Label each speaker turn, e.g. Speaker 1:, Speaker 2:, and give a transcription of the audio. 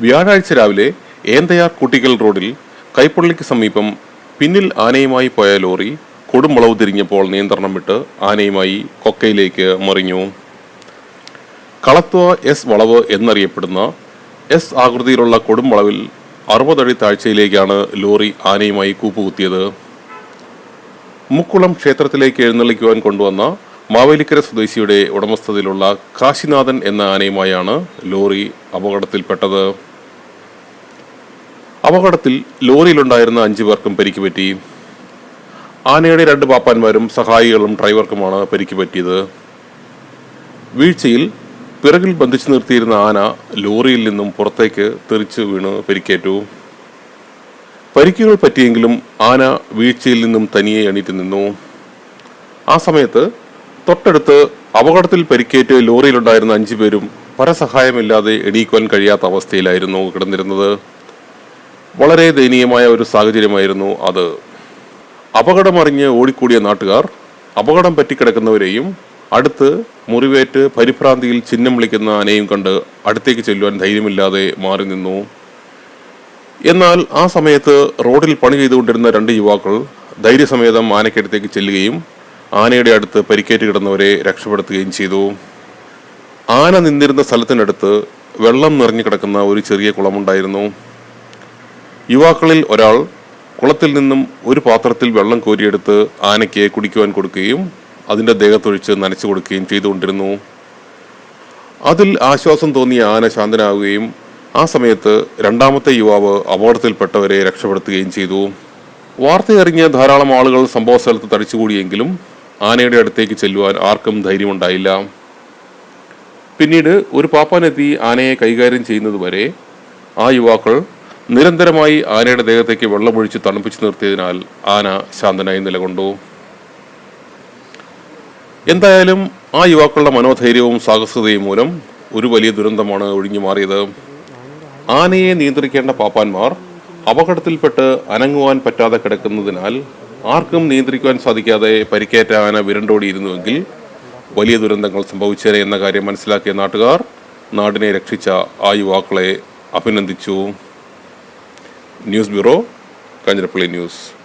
Speaker 1: വ്യാഴാഴ്ച രാവിലെ ഏന്തയാർ കുട്ടികൾ റോഡിൽ കൈപ്പള്ളിക്ക് സമീപം പിന്നിൽ ആനയുമായി പോയ ലോറി കൊടുംവളവ് തിരിഞ്ഞപ്പോൾ നിയന്ത്രണം വിട്ട് ആനയുമായി കൊക്കയിലേക്ക് മറിഞ്ഞു. കളത്വ എസ് വളവ് എന്നറിയപ്പെടുന്ന എസ് ആകൃതിയിലുള്ള കൊടുംവളവിൽ 60 അടി താഴ്ചയിലേക്കാണ് ലോറി ആനയുമായി കൂപ്പുകുത്തിയത്. മുക്കുളം ക്ഷേത്രത്തിലേക്ക് എഴുന്നള്ളിക്കുവാൻ കൊണ്ടുവന്ന മാവേലിക്കര സ്വദേശിയുടെ ഉടമസ്ഥതയിലുള്ള കാശിനാഥൻ എന്ന ആനയുമായാണ് ലോറി അപകടത്തിൽപ്പെട്ടത്. അപകടത്തിൽ ലോറിയിലുണ്ടായിരുന്ന 5 പേർക്കും പരിക്ക് പറ്റി. ആനയുടെ 2 പാപ്പാന്മാരും സഹായികളും ഡ്രൈവർക്കുമാണ് പരിക്ക് പറ്റിയത്. വീഴ്ചയിൽ പിറകിൽ ബന്ധിച്ചു നിർത്തിയിരുന്ന ആന ലോറിയിൽ നിന്നും പുറത്തേക്ക് തെറിച്ചു വീണ് പരിക്കേറ്റു. പരിക്കുകൾ പറ്റിയെങ്കിലും ആന വീഴ്ചയിൽ നിന്നും തനിയെ എണീറ്റ് നിന്നു. ആ സമയത്ത് തൊട്ടടുത്ത് അപകടത്തിൽ പരിക്കേറ്റ് ലോറിയിലുണ്ടായിരുന്ന 5 പേരും പരസഹായമില്ലാതെ എണീക്കുവാൻ കഴിയാത്ത അവസ്ഥയിലായിരുന്നു കിടന്നിരുന്നത്. വളരെ ദയനീയമായ ഒരു സാഹചര്യമായിരുന്നു അത്. അപകടമറിഞ്ഞ് ഓടിക്കൂടിയ നാട്ടുകാർ അപകടം പറ്റിക്കിടക്കുന്നവരെയും അടുത്ത് മുറിവേറ്റ് പരിഭ്രാന്തിയിൽ ചിഹ്നം വിളിക്കുന്ന ആനയും കണ്ട് അടുത്തേക്ക് ചെല്ലുവാൻ ധൈര്യമില്ലാതെ മാറി നിന്നു. എന്നാൽ ആ സമയത്ത് റോഡിൽ പണി ചെയ്തുകൊണ്ടിരുന്ന 2 യുവാക്കൾ ധൈര്യസമേതം ആനയ്ക്കടുത്തേക്ക് ചെല്ലുകയും ആനയുടെ അടുത്ത് പരിക്കേറ്റ് കിടന്നവരെ രക്ഷപ്പെടുത്തുകയും ചെയ്തു. ആന നിന്നിരുന്ന സ്ഥലത്തിനടുത്ത് വെള്ളം നിറഞ്ഞു കിടക്കുന്ന ഒരു ചെറിയ കുളമുണ്ടായിരുന്നു. യുവാക്കളിൽ ഒരാൾ കുളത്തിൽ നിന്നും ഒരു പാത്രത്തിൽ വെള്ളം കോരിയെടുത്ത് ആനയ്ക്ക് കുടിക്കുവാൻ കൊടുക്കുകയും അതിൻ്റെ ദേഹത്തൊഴിച്ച് നനച്ചു കൊടുക്കുകയും ചെയ്തുകൊണ്ടിരുന്നു. അതിൽ ആശ്വാസം തോന്നിയ ആന ശാന്തനാവുകയും ആ സമയത്ത് 2ാമത്തെ യുവാവ് അപകടത്തിൽപ്പെട്ടവരെ രക്ഷപ്പെടുത്തുകയും ചെയ്തു. വാർത്തയറിഞ്ഞ് ധാരാളം ആളുകൾ സംഭവ സ്ഥലത്ത് തടിച്ചുകൂടിയെങ്കിലും ആനയുടെ അടുത്തേക്ക് ചെല്ലുവാൻ ആർക്കും ധൈര്യമുണ്ടായില്ല. പിന്നീട് ഒരു പാപ്പാനെത്തി ആനയെ കൈകാര്യം ചെയ്യുന്നതുവരെ ആ യുവാക്കൾ നിരന്തരമായി ആനയുടെ ദേഹത്തേക്ക് വെള്ളമൊഴിച്ച് തണുപ്പിച്ചു നിർത്തിയതിനാൽ ആന ശാന്തനായി നിലകൊണ്ടു. എന്തായാലും ആ യുവാക്കളുടെ മനോധൈര്യവും സാഹസികതയും മൂലം ഒരു വലിയ ദുരന്തമാണ് ഒഴിഞ്ഞു മാറിയത്. ആനയെ നിയന്ത്രിക്കേണ്ട പാപ്പാന്മാർ അപകടത്തിൽപ്പെട്ട് അനങ്ങുവാൻ പറ്റാതെ കിടക്കുന്നതിനാൽ ആർക്കും നിയന്ത്രിക്കുവാൻ സാധിക്കാതെ പരിക്കേറ്റ ആന വിരണ്ടോടിയിരുന്നുവെങ്കിൽ വലിയ ദുരന്തങ്ങൾ സംഭവിച്ചേനെ എന്ന കാര്യം മനസ്സിലാക്കിയ നാട്ടുകാർ നാടിനെ രക്ഷിച്ച ആ യുവാക്കളെ അഭിനന്ദിച്ചു. News bureau, Kanjirappally news.